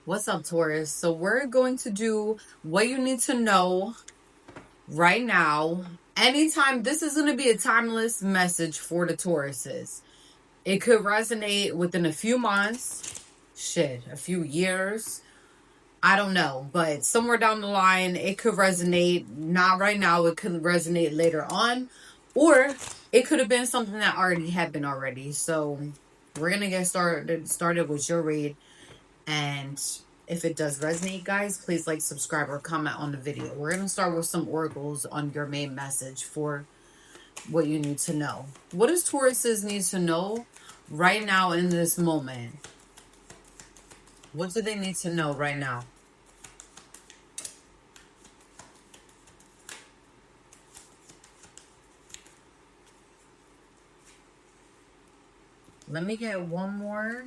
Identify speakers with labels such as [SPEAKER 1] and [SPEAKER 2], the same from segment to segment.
[SPEAKER 1] What's up, Taurus? So we're going to do what you need to know right now. Anytime, this is going to be a timeless message for the Tauruses. It could resonate within a few months, a few years. I don't know, but somewhere down the line, it could resonate. Not right now, it could resonate later on, or it could have been something that already happened already. So we're going to get started with your read. And if it does resonate, guys, please like, subscribe, or comment on the video. We're going to start with some oracles on your main message for what you need to know. What does Tauruses need to know right now in this moment? What do they need to know right now? Let me get one more.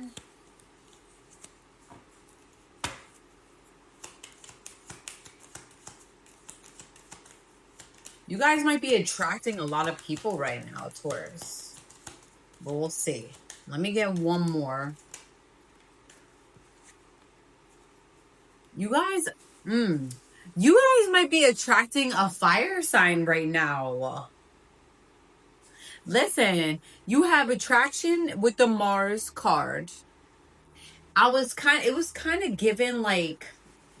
[SPEAKER 1] You guys might be attracting a lot of people right now, Taurus. But we'll see. Let me get one more. You guys might be attracting a fire sign right now. Listen, you have attraction with the Mars card. It was kind of given like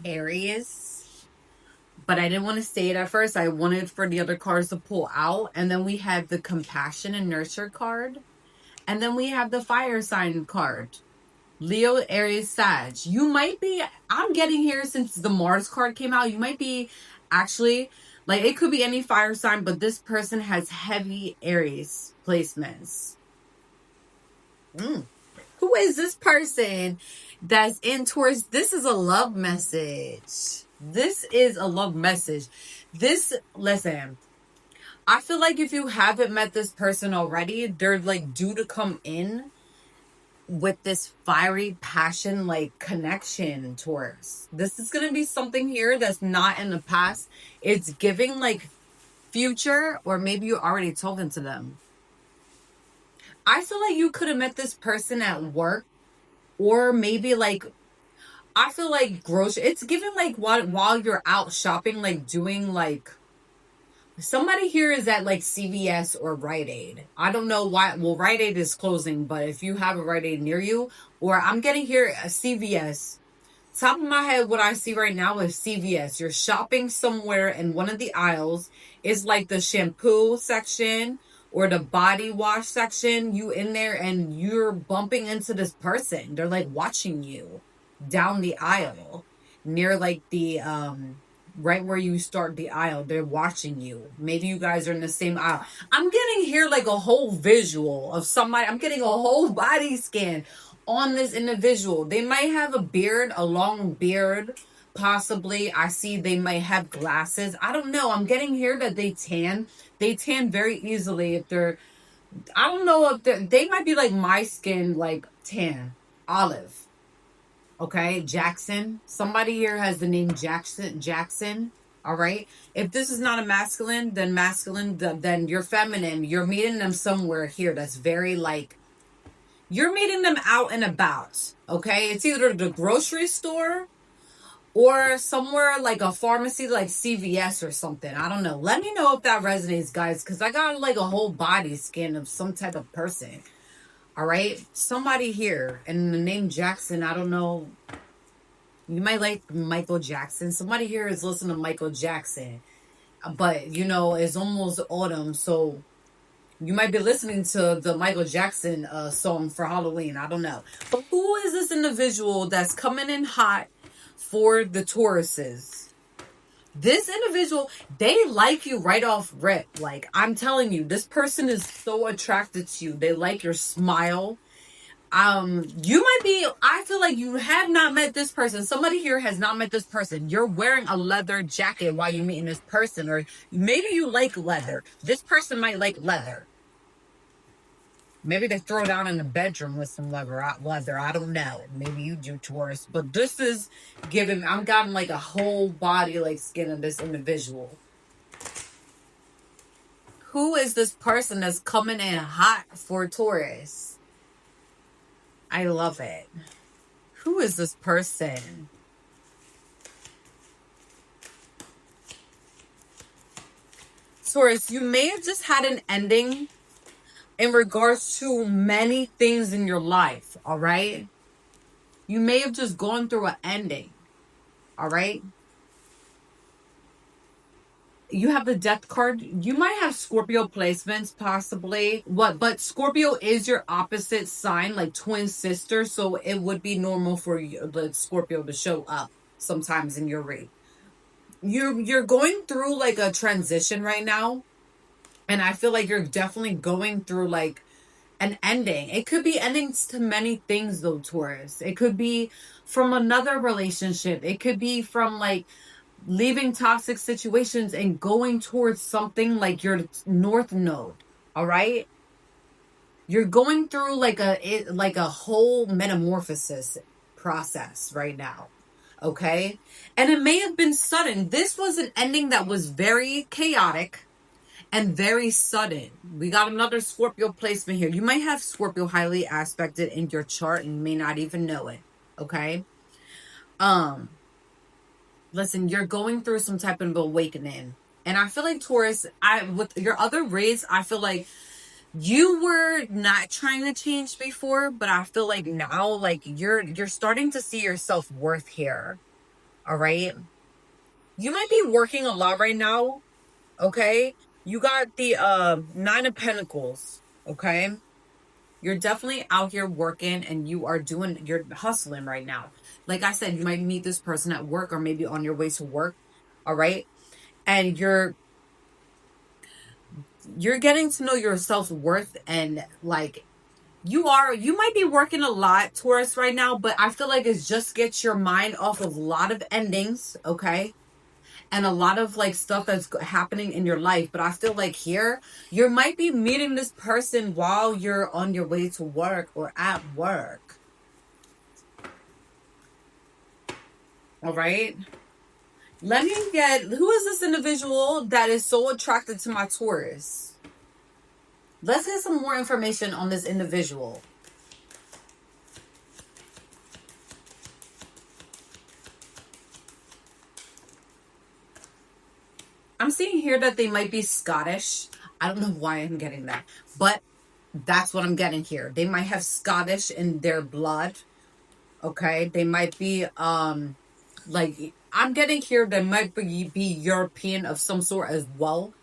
[SPEAKER 1] Aries, but I didn't want to say it at first. I wanted for the other cards to pull out. And then we had the compassion and nurture card. And then we have the fire sign card. Leo, Aries, Sag. You might be, I'm getting here since the Mars card came out, you might be actually, like, it could be any fire sign, but this person has heavy Aries placements. Who is this person that's in Taurus? This is a love message. This is a love message. Listen, I feel like if you haven't met this person already, they're like due to come in with this fiery passion, like connection, Taurus. This is going to be something here that's not in the past. It's giving like future, or maybe you're already talking to them. I feel like you could have met this person at work, or maybe like, I feel like grocery. It's given like while you're out shopping, like doing like, somebody here is at like CVS or Rite Aid. I don't know why. Well, Rite Aid is closing, but if you have a Rite Aid near you, or I'm getting here a CVS. Top of my head, what I see right now is CVS. You're shopping somewhere, and one of the aisles is like the shampoo section or the body wash section. You in there and you're bumping into this person. They're like watching you down the aisle near like the right where you start the aisle. They're watching you. Maybe you guys are in the same aisle. I'm getting here like a whole visual of somebody. I'm getting a whole body scan on this individual. They might have a beard, a long beard, possibly. I see they might have glasses. I don't know. I'm getting here that they tan. They tan very easily if they're, I don't know if they might be like my skin, like tan, olive. Okay, Jackson. Somebody here has the name Jackson. All right. If this is not a masculine, then you're feminine. You're meeting them somewhere here that's very like, you're meeting them out and about. Okay. It's either the grocery store or somewhere like a pharmacy, like CVS or something. I don't know. Let me know if that resonates, guys, because I got like a whole body scan of some type of person. All right. Somebody here, and the name Jackson, I don't know. You might like Michael Jackson. Somebody here is listening to Michael Jackson. But, you know, it's almost autumn. So you might be listening to the Michael Jackson song for Halloween. I don't know. But who is this individual that's coming in hot for the Tauruses? This individual, they like you right off rip. Like, I'm telling you, this person is so attracted to you. They like your smile. You might be, I feel like you have not met this person. Somebody here has not met this person. You're wearing a leather jacket while you're meeting this person, or maybe you like leather. This person might like leather. Maybe they throw down in the bedroom with some leather. I don't know. Maybe you do, Taurus. But this is giving, I'm gotten like a whole body like skin of this individual. Who is this person that's coming in hot for Taurus? I love it. Who is this person? Taurus, you may have just had an ending in regards to many things in your life, all right? You may have just gone through an ending, all right? You have the death card. You might have Scorpio placements, possibly. But Scorpio is your opposite sign, like twin sister, so it would be normal for you, the Scorpio to show up sometimes in your read. You're going through like a transition right now, and I feel like you're definitely going through like an ending. It could be endings to many things though, Taurus. It could be from another relationship. It could be from like leaving toxic situations and going towards something like your north node. All right? You're going through like a whole metamorphosis process right now. Okay? And it may have been sudden. This was an ending that was very chaotic and very sudden. We got another Scorpio placement here. You might have Scorpio highly aspected in your chart and may not even know it. Okay? Listen, you're going through some type of awakening. And I feel like Taurus, with your other reads, I feel like you were not trying to change before, but I feel like now, like you're starting to see your self-worth here. All right? You might be working a lot right now. Okay? You got the 9 of Pentacles. Okay? You're definitely out here working and you're hustling right now. Like I said, you might meet this person at work or maybe on your way to work. All right. And you're getting to know your self-worth, and like you might be working a lot, Taurus, right now, but I feel like it's just gets your mind off of a lot of endings. Okay. And a lot of like stuff that's happening in your life. But I feel like here you might be meeting this person while you're on your way to work or at work. All right. Let me get, who is this individual that is so attracted to my Taurus? Let's get some more information on this individual. I'm seeing here that they might be Scottish. I don't know why I'm getting that, but that's what I'm getting here. They might have Scottish in their blood. Okay. They might be, like, I'm getting here, they might be European of some sort as well.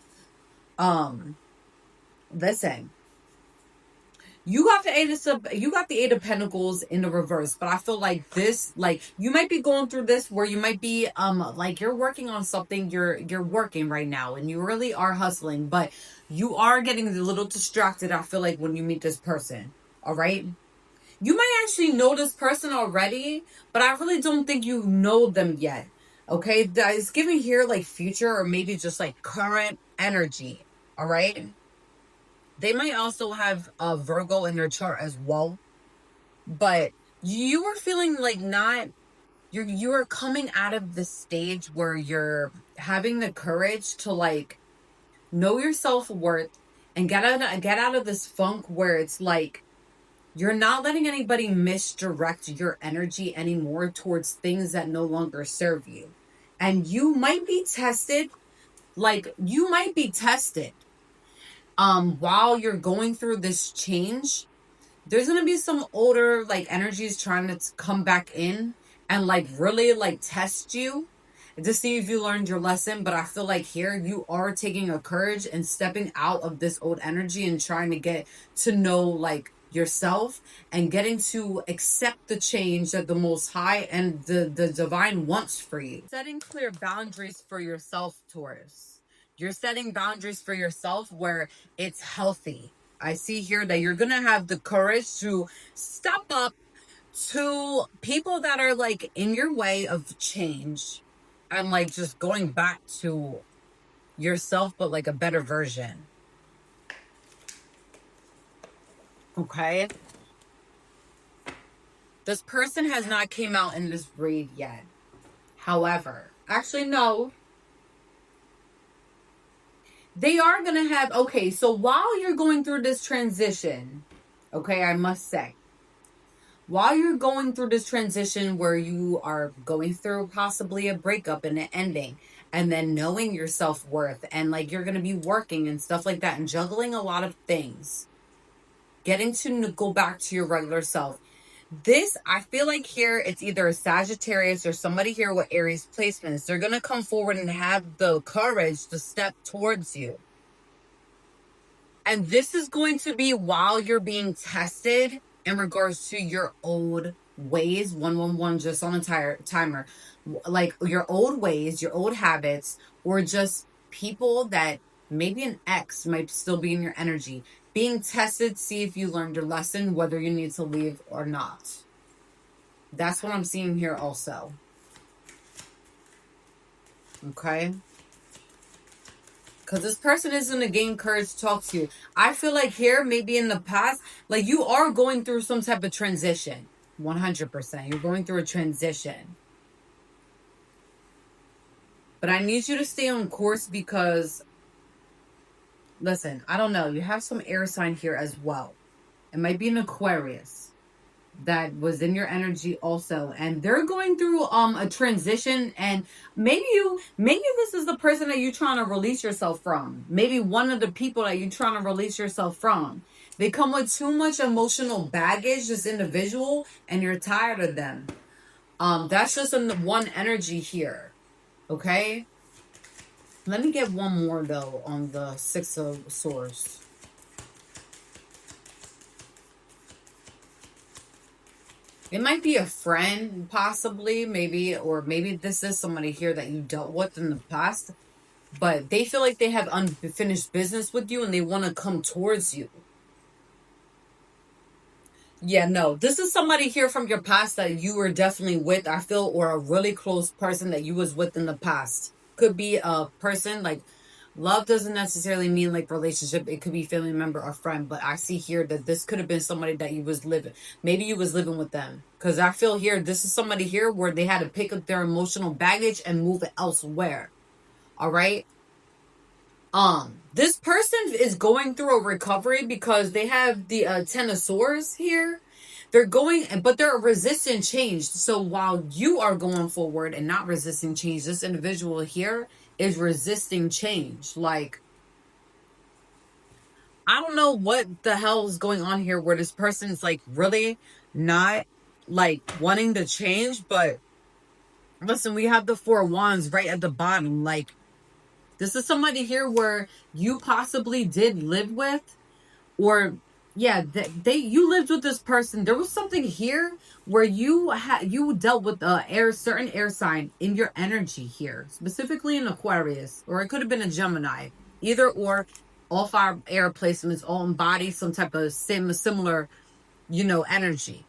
[SPEAKER 1] Listen. You got the 8 of Pentacles in the reverse, but I feel like this, like you might be going through this where you might be like you're working on something, you're working right now and you really are hustling, but you are getting a little distracted, I feel like, when you meet this person. All right? You might actually know this person already, but I really don't think you know them yet. Okay? That is giving here like future or maybe just like current energy. All right? They might also have a Virgo in their chart as well. But you were feeling like not, you are coming out of the stage where you're having the courage to like know your self-worth and get out of this funk where it's like you're not letting anybody misdirect your energy anymore towards things that no longer serve you. And you might be tested, while you're going through this change. There's gonna be some older like energies trying to come back in and like really like test you to see if you learned your lesson. But I feel like here you are taking a courage and stepping out of this old energy and trying to get to know like yourself and getting to accept the change that the Most High and the divine wants for you. Setting clear boundaries for yourself, Taurus. You're setting boundaries for yourself where it's healthy. I see here that you're going to have the courage to step up to people that are like in your way of change and like just going back to yourself, but like a better version. Okay. This person has not came out in this read yet. However, actually, no. They are going to have, okay, so while you're going through this transition, okay, I must say, while you're going through this transition where you are going through possibly a breakup and an ending, and then knowing your self-worth, and like you're going to be working and stuff like that and juggling a lot of things, getting to go back to your regular self. This, I feel like here, it's either a Sagittarius or somebody here with Aries placements. They're going to come forward and have the courage to step towards you. And this is going to be while you're being tested in regards to your old ways. 111 just on a timer. Like your old ways, your old habits, or just people that maybe an ex might still be in your energy. Being tested, see if you learned your lesson, whether you need to leave or not. That's what I'm seeing here also. Okay? Because this person is going to gain courage to talk to you. I feel like here, maybe in the past, like you are going through some type of transition. 100%. You're going through a transition. But I need you to stay on course because, listen, I don't know. You have some air sign here as well. It might be an Aquarius that was in your energy also, and they're going through a transition, and maybe this is the person that you're trying to release yourself from. Maybe one of the people that you're trying to release yourself from. They come with too much emotional baggage, this individual, and you're tired of them. That's just in the one energy here. Okay, let me get one more though on the Six of Swords. It might be a friend, possibly, maybe, or maybe this is somebody here that you dealt with in the past, but they feel like they have unfinished business with you and they want to come towards you. Yeah, no, this is somebody here from your past that you were definitely with, I feel, or a really close person that you was with in the past. Could be a person, like, love doesn't necessarily mean like relationship. It could be family member or friend. But I see here that this could have been somebody that you was living. Maybe you was living with them. Because I feel here, this is somebody here where they had to pick up their emotional baggage and move it elsewhere. All right. This person is going through a recovery because they have the Ten of Swords here. They're going, but they're resisting change. So while you are going forward and not resisting change, this individual here is resisting change. Like, I don't know what the hell is going on here where this person is like really not like wanting to change. But listen, we have the Four of Wands right at the bottom. Like, this is somebody here where you possibly did live with, or yeah, you lived with this person. There was something here where you dealt with certain air sign in your energy here, specifically an Aquarius, or it could have been a Gemini. Either or, all five air placements all embody some type of similar, energy.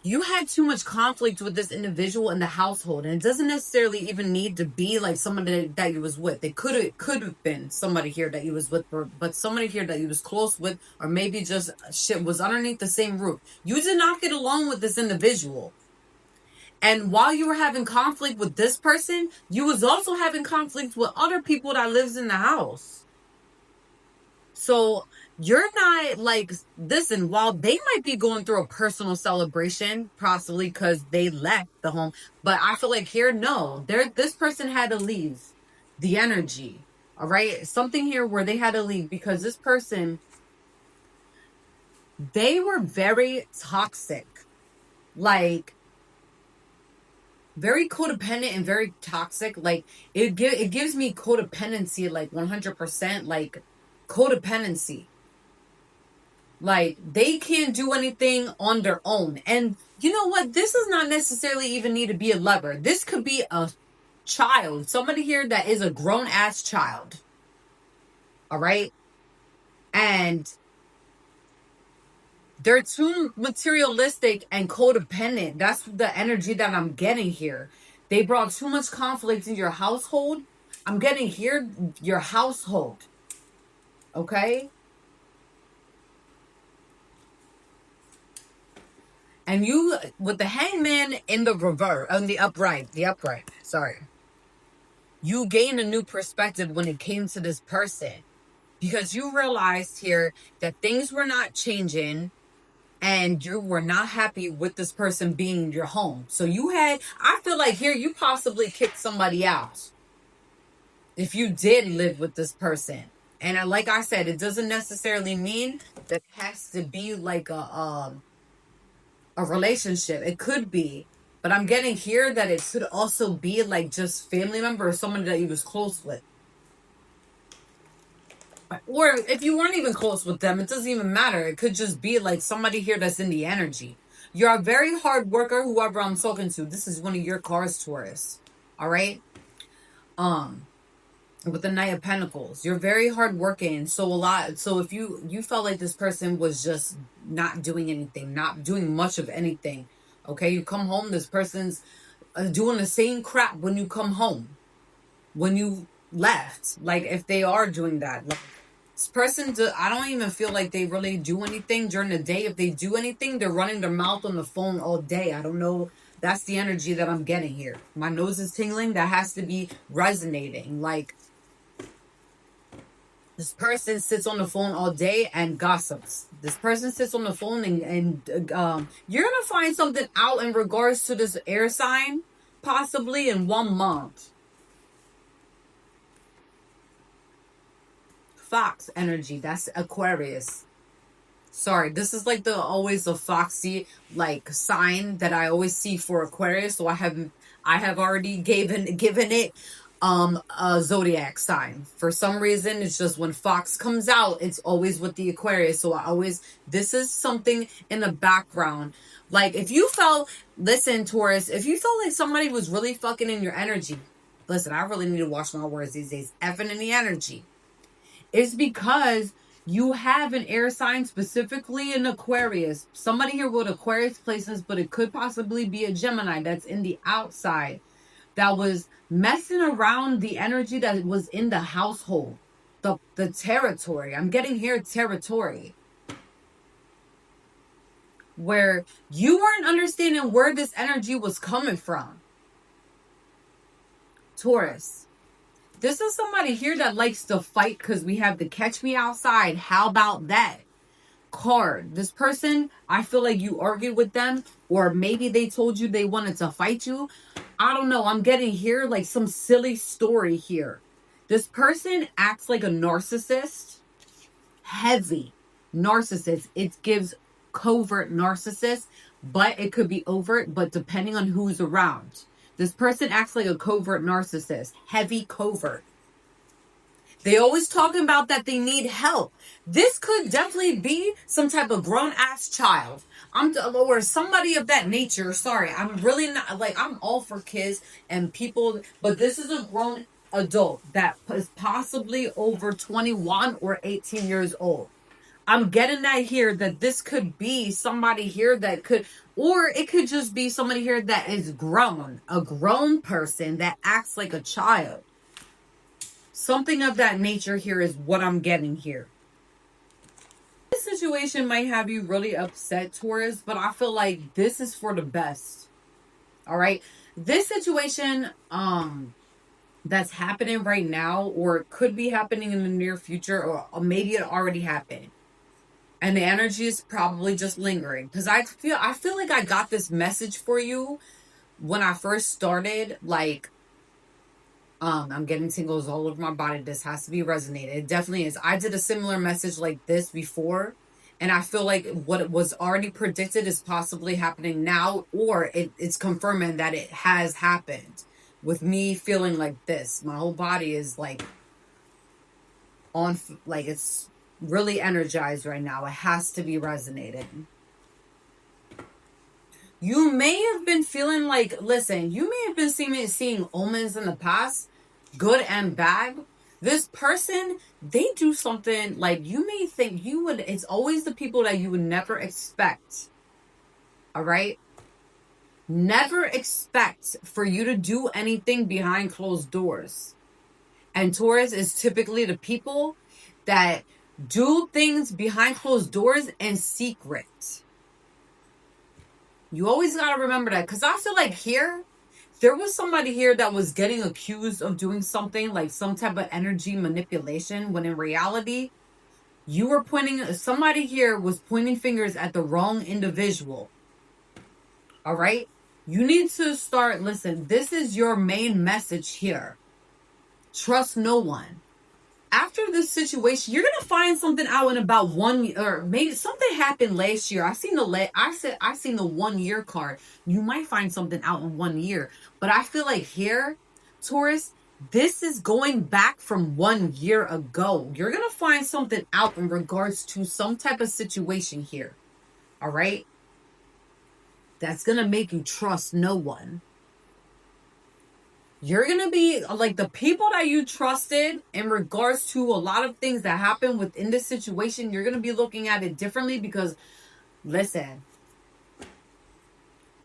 [SPEAKER 1] You had too much conflict with this individual in the household, and it doesn't necessarily even need to be like somebody that you was with. It could have been somebody here that you was with, but somebody here that you was close with, or maybe just shit was underneath the same roof. You did not get along with this individual. And while you were having conflict with this person, you was also having conflict with other people that lives in the house. So you're not like, listen, while they might be going through a personal celebration, possibly because they left the home, but I feel like here, no, this person had to leave the energy. All right. Something here where they had to leave because this person, they were very toxic, like very codependent and very toxic. Like it gives me codependency, like 100%, like codependency. Like, they can't do anything on their own. And you know what? This does not necessarily even need to be a lover. This could be a child. Somebody here that is a grown-ass child. All right? And they're too materialistic and codependent. That's the energy that I'm getting here. They brought too much conflict in your household. I'm getting here your household. Okay? And you, with the Hangman in the reverse, on the upright, sorry. You gained a new perspective when it came to this person. Because you realized here that things were not changing. and you were not happy with this person being in your home. So I feel like here you possibly kicked somebody out if you did live with this person. And like I said, it doesn't necessarily mean that it has to be like a relationship. It could be, but I'm getting here that it could also be like just family member or someone that you was close with. Or if you weren't even close with them, it doesn't even matter. It could just be like somebody here that's in the energy. You're a very hard worker, whoever I'm talking to. This is one of your cards, Taurus. All right? With the Knight of Pentacles. You're very hard working. So if you felt like this person was just not doing anything, not doing much of anything. Okay, you come home, this person's doing the same crap when you come home. When you left. Like if they are doing that. Like, this person, I don't even feel like they really do anything during the day. If they do anything, they're running their mouth on the phone all day. I don't know. That's the energy that I'm getting here. My nose is tingling. That has to be resonating. Like, this person sits on the phone all day and gossips. This person sits on the phone and you're going to find something out in regards to this air sign, possibly in 1 month. Fox energy. That's Aquarius. Sorry, this is like always the foxy like sign that I always see for Aquarius. So I have already given it a zodiac sign. For some reason, it's just when fox comes out, it's always with the Aquarius. So this is something in the background. Like listen, Taurus, if you felt like somebody was really fucking in your energy, listen, I really need to watch my words these days. Effing in the energy. It's because you have an air sign, specifically in Aquarius. Somebody here with Aquarius places, but it could possibly be a Gemini that's in the outside that was messing around the energy that was in the household, the territory. I'm getting here territory. Where you weren't understanding where this energy was coming from. Taurus. This is somebody here that likes to fight because we have the catch me outside. How about that card? This person, I feel like you argued with them, or maybe they told you they wanted to fight you. I don't know. I'm getting here like some silly story here. This person acts like a narcissist. Heavy narcissist. It gives covert narcissist, but it could be overt, but depending on who's around. This person acts like a covert narcissist. Heavy covert. They always talking about that they need help. This could definitely be some type of grown-ass child. Or somebody of that nature. Sorry, I'm really not, like, I'm all for kids and people, but this is a grown adult that is possibly over 21 or 18 years old. I'm getting that here, that this could be somebody here that could, or it could just be somebody here that is grown, a grown person that acts like a child. Something of that nature here is what I'm getting here. This situation might have you really upset, Taurus, but I feel like this is for the best. All right. This situation, that's happening right now, or it could be happening in the near future, or maybe it already happened. And the energy is probably just lingering. Because I feel like I got this message for you when I first started. Like, I'm getting tingles all over my body. This has to be resonated. It definitely is. I did a similar message like this before. And I feel like what was already predicted is possibly happening now. Or it's confirming that it has happened. With me feeling like this. My whole body is like on, like it's really energized right now. It has to be resonated. You may have been feeling like, listen, you may have been seeing omens in the past, good and bad. This person, they do something like you may think you would, it's always the people that you would never expect. All right? Never expect for you to do anything behind closed doors. And Taurus is typically the people that do things behind closed doors in secret. You always got to remember that. Because I feel like here, there was somebody here that was getting accused of doing something like some type of energy manipulation. When in reality, You were somebody here was pointing fingers at the wrong individual. All right? You need to start, listen, this is your main message here. Trust no one. After this situation, you're gonna find something out in about 1 year, or maybe something happened last year. I seen the 1 year card. You might find something out in 1 year, but I feel like here, Taurus, this is going back from 1 year ago. You're gonna find something out in regards to some type of situation here. All right, that's gonna make you trust no one. You're going to be like the people that you trusted in regards to a lot of things that happen within this situation. You're going to be looking at it differently because, listen,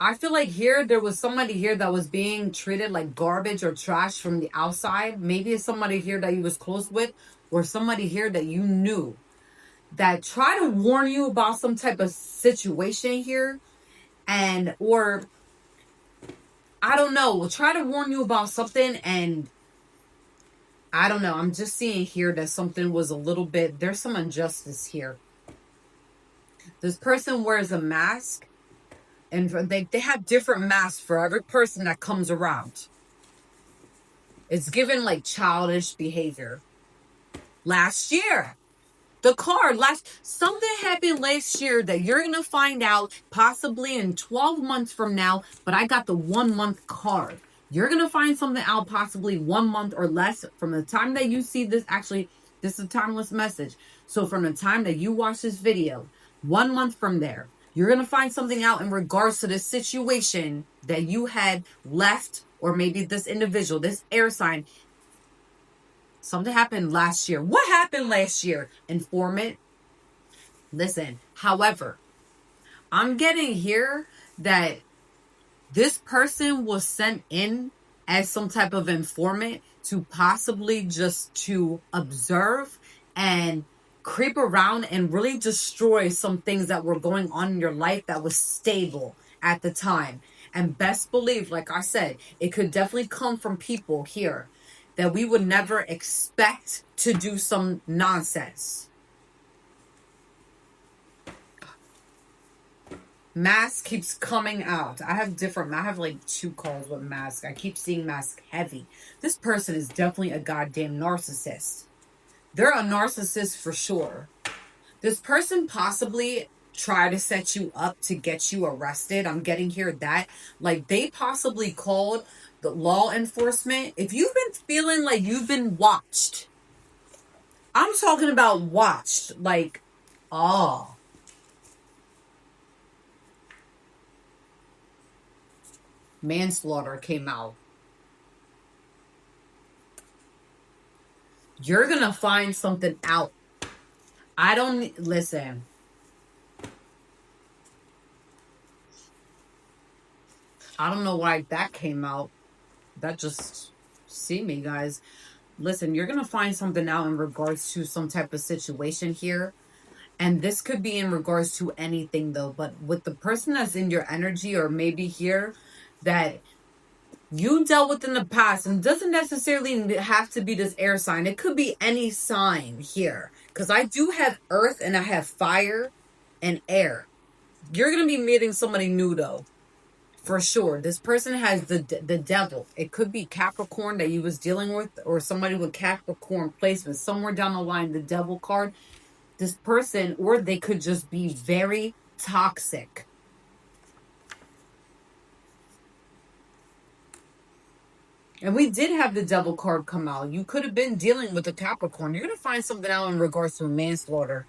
[SPEAKER 1] I feel like here there was somebody here that was being treated like garbage or trash from the outside. Maybe it's somebody here that you was close with, or somebody here that you knew that tried to warn you about some type of situation here, and or I don't know, will try to warn you about something, and I don't know. I'm just seeing here that something was a little bit, there's some injustice here. This person wears a mask, and they have different masks for every person that comes around. It's given like childish behavior. Last year, something happened last year that you're going to find out possibly in 12 months from now, but I got the 1 month card. You're going to find something out possibly 1 month or less from the time that you see this. Actually, this is a timeless message. So from the time that you watch this video, 1 month from there, you're going to find something out in regards to the situation that you had left, or maybe this individual, this air sign. Something happened last year. What happened last year? Informant. Listen, however, I'm getting here that this person was sent in as some type of informant to possibly just to observe and creep around and really destroy some things that were going on in your life that was stable at the time. And best believe, like I said, it could definitely come from people here that we would never expect to do some nonsense. Mask keeps coming out. I have like 2 calls with mask. I keep seeing mask heavy. This person is definitely a goddamn narcissist. They're a narcissist for sure. This person possibly tried to set you up to get you arrested. I'm getting here that like they possibly called the law enforcement. If you've been feeling like you've been watched, I'm talking about watched, like, oh, manslaughter came out. You're gonna find something out. Listen. I don't know why that came out. That just, see me, guys. Listen, you're going to find something out in regards to some type of situation here. And this could be in regards to anything, though. But with the person that's in your energy, or maybe here, that you dealt with in the past, and doesn't necessarily have to be this air sign. It could be any sign here. Because I do have earth and I have fire and air. You're going to be meeting somebody new, though. For sure. This person has the devil. It could be Capricorn that you was dealing with, or somebody with Capricorn placement. Somewhere down the line, the devil card. This person, or they could just be very toxic. And we did have the devil card come out. You could have been dealing with a Capricorn. You're going to find something out in regards to manslaughter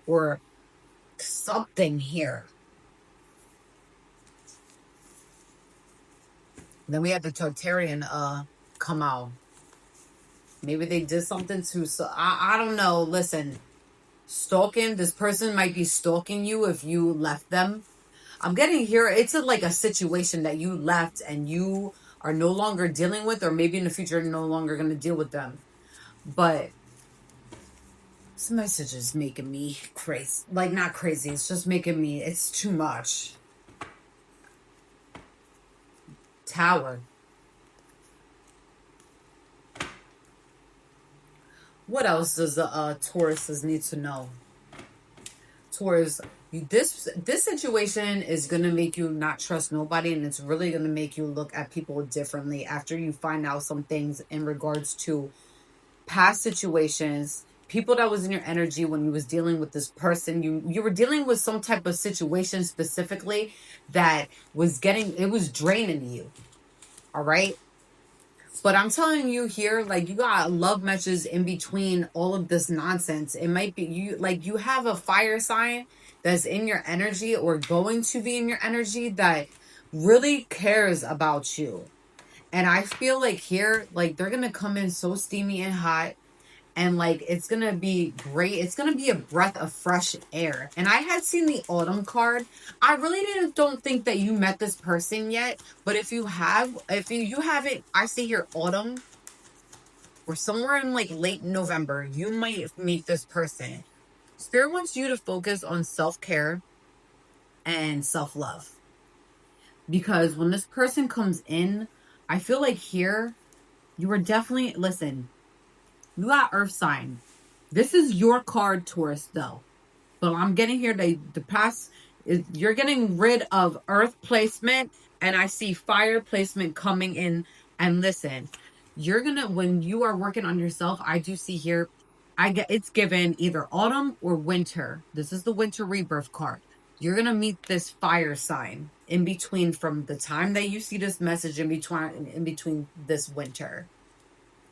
[SPEAKER 1] or something here. Then we had the Tartarian come out. Maybe they did something to, so I don't know. Listen, stalking, this person might be stalking you if you left them. I'm getting here, it's like a situation that you left and you are no longer dealing with, or maybe in the future you're no longer going to deal with them. But this message is making me crazy. Like, not crazy, it's just making me, it's too much. Tower. What else does the Tauruses need to know? Taurus, this situation is gonna make you not trust nobody, and it's really gonna make you look at people differently after you find out some things in regards to past situations, people that was in your energy when you was dealing with this person. You were dealing with some type of situation specifically that it was draining you. All right. But I'm telling you here, like, you got love matches in between all of this nonsense. It might be you have a fire sign that's in your energy or going to be in your energy that really cares about you. And I feel like here, like, they're going to come in so steamy and hot, and like it's gonna be great. It's gonna be a breath of fresh air. And I had seen the autumn card. I really don't think that you met this person yet, but if you haven't, I see here autumn or somewhere in like late November, you might meet this person. Spirit wants you to focus on self-care and self-love, because when this person comes in, I feel like here you are definitely, listen, you got earth sign. This is your card, Taurus, though. But I'm getting here the past is you're getting rid of earth placement, and I see fire placement coming in. And listen, you're gonna, when you are working on yourself, I do see here, I get it's given either autumn or winter. This is the winter rebirth card. You're gonna meet this fire sign in between, from the time that you see this message, in between this winter.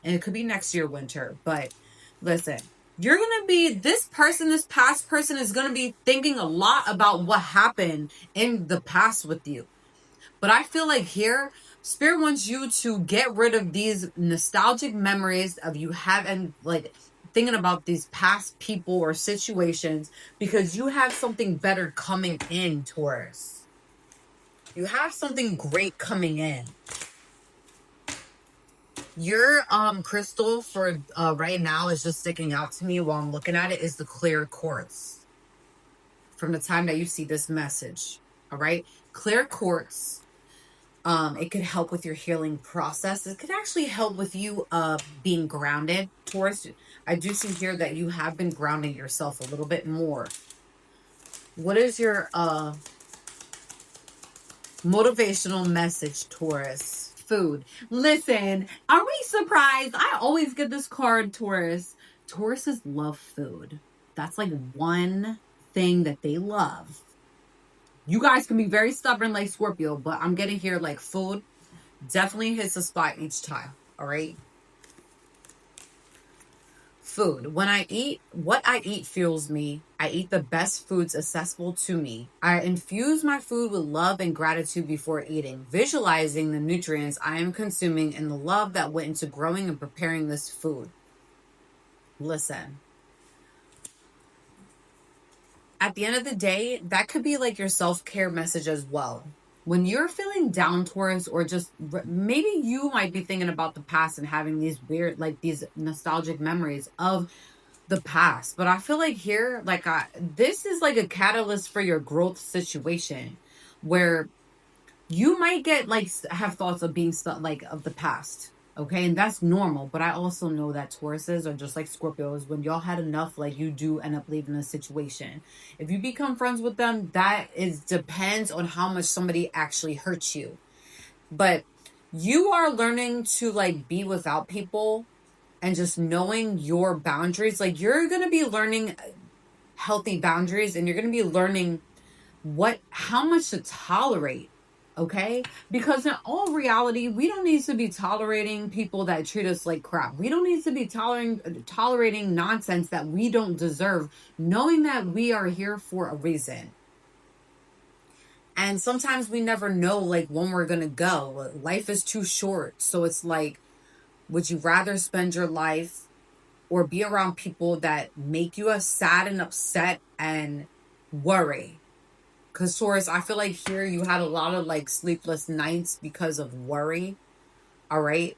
[SPEAKER 1] And it could be next year winter, but listen, you're going to be, this past person is going to be thinking a lot about what happened in the past with you. But I feel like here, Spirit wants you to get rid of these nostalgic memories of you having, like, thinking about these past people or situations, because you have something better coming in, Taurus. You have something great coming in. Your crystal for right now is just sticking out to me while I'm looking at it is the clear quartz. From the time that you see this message, all right? Clear quartz, it could help with your healing process. It could actually help with you being grounded, Taurus. I do see here that you have been grounding yourself a little bit more. What is your motivational message, Taurus? Food. Listen, are we surprised? I always get this card, Taurus. Tauruses love food. That's like one thing that they love. You guys can be very stubborn like Scorpio, but I'm getting here like food definitely hits the spot each time. All right. Food. When I eat, what I eat fuels me. I eat the best foods accessible to me. I infuse my food with love and gratitude before eating, visualizing the nutrients I am consuming and the love that went into growing and preparing this food. Listen. At the end of the day, that could be like your self-care message as well. When you're feeling down, Taurus, or just maybe you might be thinking about the past and having these weird, like these nostalgic memories of the past. But I feel like here, like this is like a catalyst for your growth situation, where you might get like have thoughts of being stuck, like of the past. Okay, and that's normal. But I also know that Tauruses are just like Scorpios. When y'all had enough, like, you do end up leaving a situation. If you become friends with them, that is depends on how much somebody actually hurts you. But you are learning to like be without people and just knowing your boundaries. Like, you're gonna be learning healthy boundaries, and you're gonna be learning how much to tolerate. Okay? Because in all reality, we don't need to be tolerating people that treat us like crap. We don't need to be tolerating nonsense that we don't deserve, knowing that we are here for a reason. And sometimes we never know like when we're gonna go. Life is too short. So it's like, would you rather spend your life or be around people that make you sad and upset and worry? Because Taurus, I feel like here you had a lot of like sleepless nights because of worry. All right.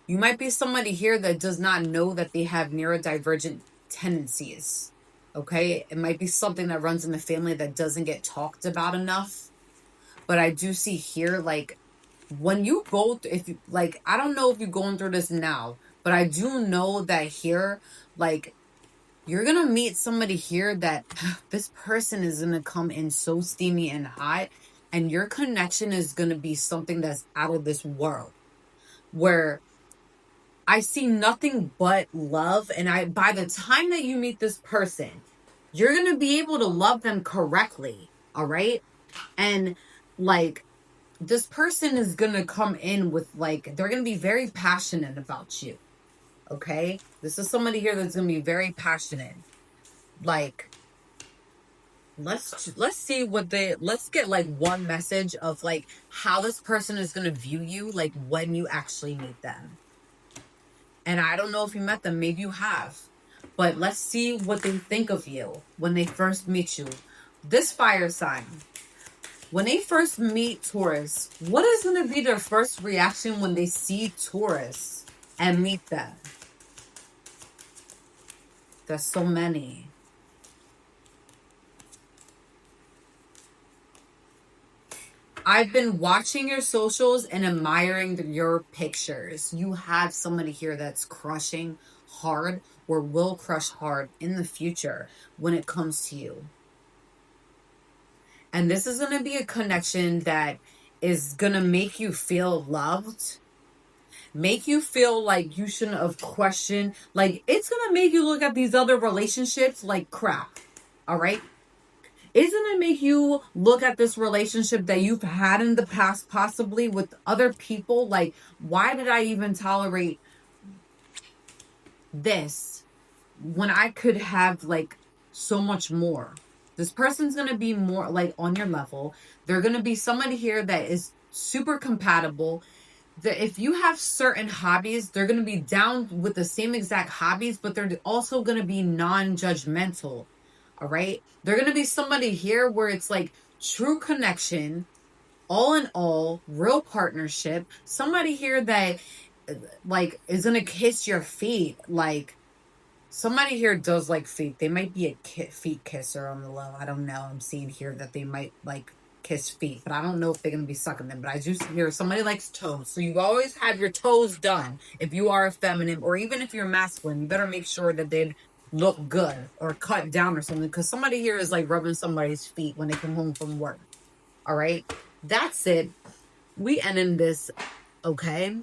[SPEAKER 1] You might be somebody here that does not know that they have neurodivergent tendencies. Okay. It might be something that runs in the family that doesn't get talked about enough. But I do see here, like, when you go, if you, like, I don't know if you're going through this now, But I do know that here, like, you're going to meet somebody here that this person is going to come in so steamy and hot. And your connection is going to be something that's out of this world. Where I see nothing but love. And by the time that you meet this person, you're going to be able to love them correctly. All right. And like, this person is going to come in with like, they're going to be very passionate about you. Okay. This is somebody here that's going to be very passionate. Like, let's see what let's get like one message of like how this person is going to view you, like when you actually meet them. And I don't know if you met them, maybe you have, but let's see what they think of you when they first meet you. This fire sign, when they first meet Taurus, what is going to be their first reaction when they see Taurus and meet them? There's so many. I've been watching your socials and admiring your pictures. You have somebody here that's crushing hard or will crush hard in the future when it comes to you. And this is going to be a connection that is going to make you feel loved. Make you feel like you shouldn't have questioned. Like, it's going to make you look at these other relationships like crap. All right? Isn't it make you look at this relationship that you've had in the past, possibly with other people? Like, why did I even tolerate this when I could have like so much more? This person's going to be more like on your level. They're going to be somebody here that is super compatible. That if you have certain hobbies, they're going to be down with the same exact hobbies, but they're also going to be non-judgmental. All right. They're going to be somebody here where it's like true connection, all in all, real partnership. Somebody here that like is going to kiss your feet. Like, somebody here does like feet. They might be a feet kisser on the low. I don't know. I'm seeing here that they might like kiss feet, but I don't know if they're going to be sucking them. But I do hear somebody likes toes. So you always have your toes done. If you are a feminine or even if you're masculine, you better make sure that they look good or cut down or something, because somebody here is like rubbing somebody's feet when they come home from work. All right, that's it. We ending this. Okay,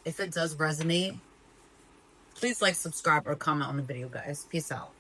[SPEAKER 1] if it does resonate, please like, subscribe, or comment on the video, guys. Peace out.